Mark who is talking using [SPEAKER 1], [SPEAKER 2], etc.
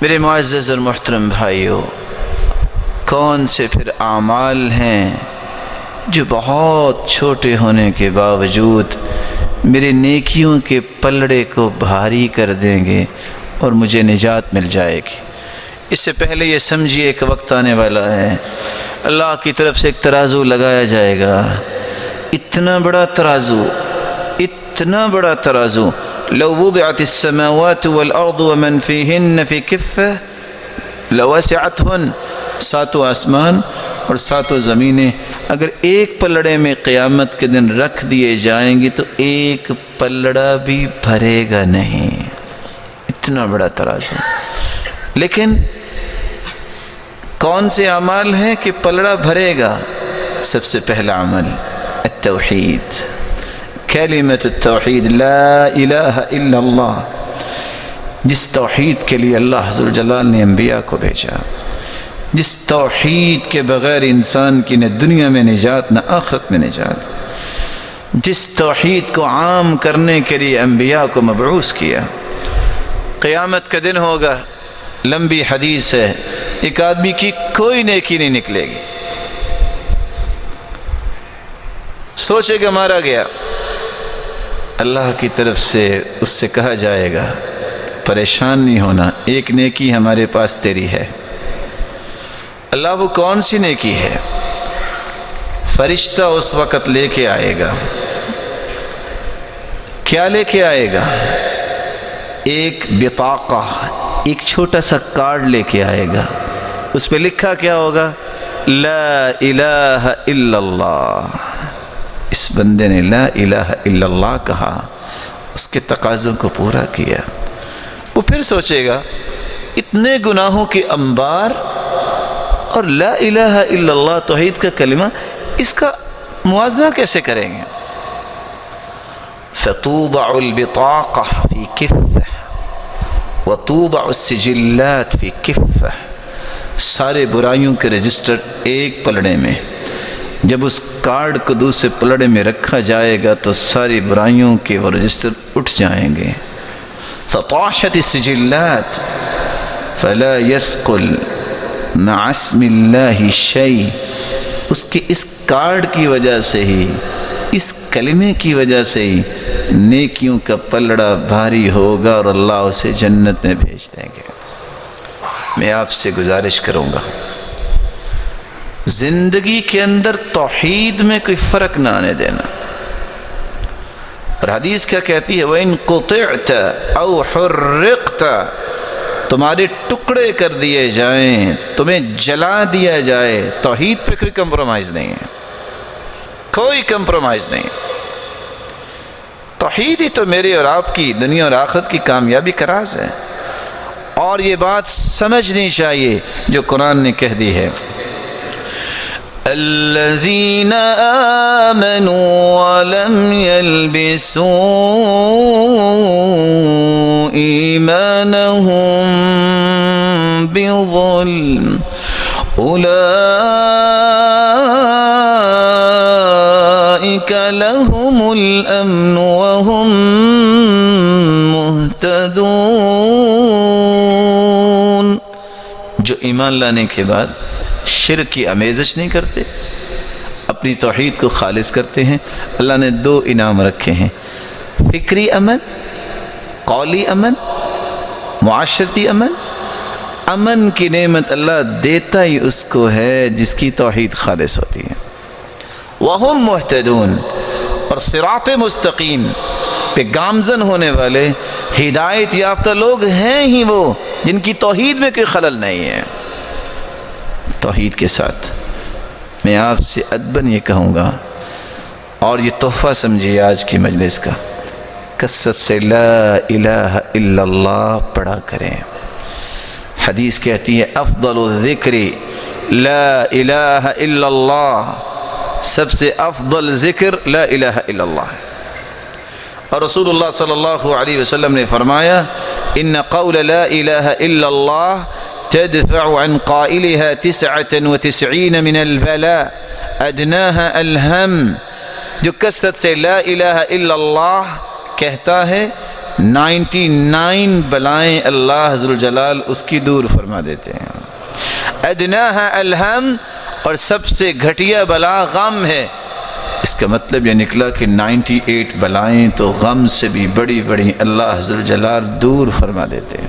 [SPEAKER 1] میرے معزز اور محترم بھائیوں، کون سے پھر اعمال ہیں جو بہت چھوٹے ہونے کے باوجود میرے نیکیوں کے پلڑے کو بھاری کر دیں گے اور مجھے نجات مل جائے گی۔ اس سے پہلے یہ سمجھیے کہ وقت آنے والا ہے، اللہ کی طرف سے ایک ترازو لگایا جائے گا، اتنا بڑا ترازو، اتنا بڑا ترازو، لو وضعت السماوات والارض ومن فيهن في كفة لوسعتهن، ساتوں آسمان اور ساتوں زمینیں اگر ایک پلڑے میں قیامت کے دن رکھ دیے جائیں گی تو ایک پلڑا بھی بھرے گا نہیں، اتنا بڑا ترازو۔ لیکن کون سے اعمال ہیں کہ پلڑا بھرے گا؟ سب سے پہلا عمل التوحید، کلمۃ التوحید، لا الہ الا اللہ، جس توحید کے لیے اللہ عز و جلال نے انبیاء کو بھیجا، جس توحید کے بغیر انسان کی نہ دنیا میں نجات نہ آخرت میں نجات، جس توحید کو عام کرنے کے لیے انبیاء کو مبعوث کیا۔ قیامت کا دن ہوگا، لمبی حدیث ہے، ایک آدمی کی کوئی نیکی نہیں نکلے گی، سوچے گا مارا گیا، اللہ کی طرف سے اس سے کہا جائے گا پریشان نہیں ہونا، ایک نیکی ہمارے پاس تیری ہے۔ اللہ وہ کون سی نیکی ہے؟ فرشتہ اس وقت لے کے آئے گا، کیا لے کے آئے گا؟ ایک بطاقہ، ایک چھوٹا سا کارڈ لے کے آئے گا، اس پہ لکھا کیا ہوگا؟ لا الہ الا اللہ۔ اس بندے نے لا الہ الا اللہ کہا، اس کے تقاضوں کو پورا کیا۔ وہ پھر سوچے گا اتنے گناہوں کے انبار اور لا الہ الا اللہ توحید کا کلمہ، اس کا موازنہ کیسے کریں گے؟ فتوضع البطاقہ فی کفہ وتوضع السجلات فی کفہ، سارے برائیوں کے رجسٹر ایک پلڑے میں، جب اس کارڈ کو دوسرے پلڑے میں رکھا جائے گا تو ساری برائیوں کے وہ رجسٹر اٹھ جائیں گے۔ فطاشت السجلات فلا يثقل مع اسم اللہ شیء، اس کے اس کارڈ کی وجہ سے ہی، اس کلمے کی وجہ سے ہی نیکیوں کا پلڑا بھاری ہوگا اور اللہ اسے جنت میں بھیج دیں گے۔ میں آپ سے گزارش کروں گا زندگی کے اندر توحید میں کوئی فرق نہ آنے دینا۔ اور حدیث کیا کہتی ہے؟ وَإِن قُطِعْتَ أَوْ حُرِّقْتَ، تمہارے ٹکڑے کر دیے جائیں، تمہیں جلا دیا جائے، توحید پہ کوئی کمپرومائز نہیں ہے، کوئی کمپرومائز نہیں۔ توحید ہی تو میرے اور آپ کی دنیا اور آخرت کی کامیابی کا راز ہے، اور یہ بات سمجھنی چاہیے جو قرآن نے کہہ دی ہے، الذین آمنوا ولم يلبسوا ایمانهم بظلم اولئک لهم الامن وهم مہتدون، جو ایمان لانے کے بعد شرک کی آمیزش نہیں کرتے، اپنی توحید کو خالص کرتے ہیں۔ اللہ نے دو انعام رکھے ہیں، فکری امن، قولی امن، معاشرتی امن۔ امن کی نعمت اللہ دیتا ہی اس کو ہے جس کی توحید خالص ہوتی ہے۔ وَهُمْ مُهْتَدُونَ، اور صراط مستقیم پہ گامزن ہونے والے ہدایت یافتہ لوگ ہیں ہی وہ جن کی توحید میں کوئی خلل نہیں ہے۔ توحید کے ساتھ میں آپ سے ادباً یہ کہوں گا، اور یہ تحفہ سمجھیے آج کی مجلس کا، کثرت سے لا الہ الا اللہ پڑھا کریں۔ حدیث کہتی ہے افضل الذکر لا الہ الا اللہ، سب سے افضل ذکر لا الہ الا اللہ ہے۔ اور رسول اللہ صلی اللہ علیہ وسلم نے فرمایا ان قول لا الہ الا اللہ تدفع عن قائلها 99 من البلاء ادناها الہم، جو کثرت سے لا الہ الا اللہ کہتا ہے 99 بلائیں اللہ ذو الجلال اس کی دور فرما دیتے ہیں۔ ادناها الہم، اور سب سے گھٹیا بلا غم ہے۔ اس کا مطلب یہ نکلا کہ 98 بلائیں تو غم سے بھی بڑی بڑی اللہ ذو الجلال دور فرما دیتے ہیں۔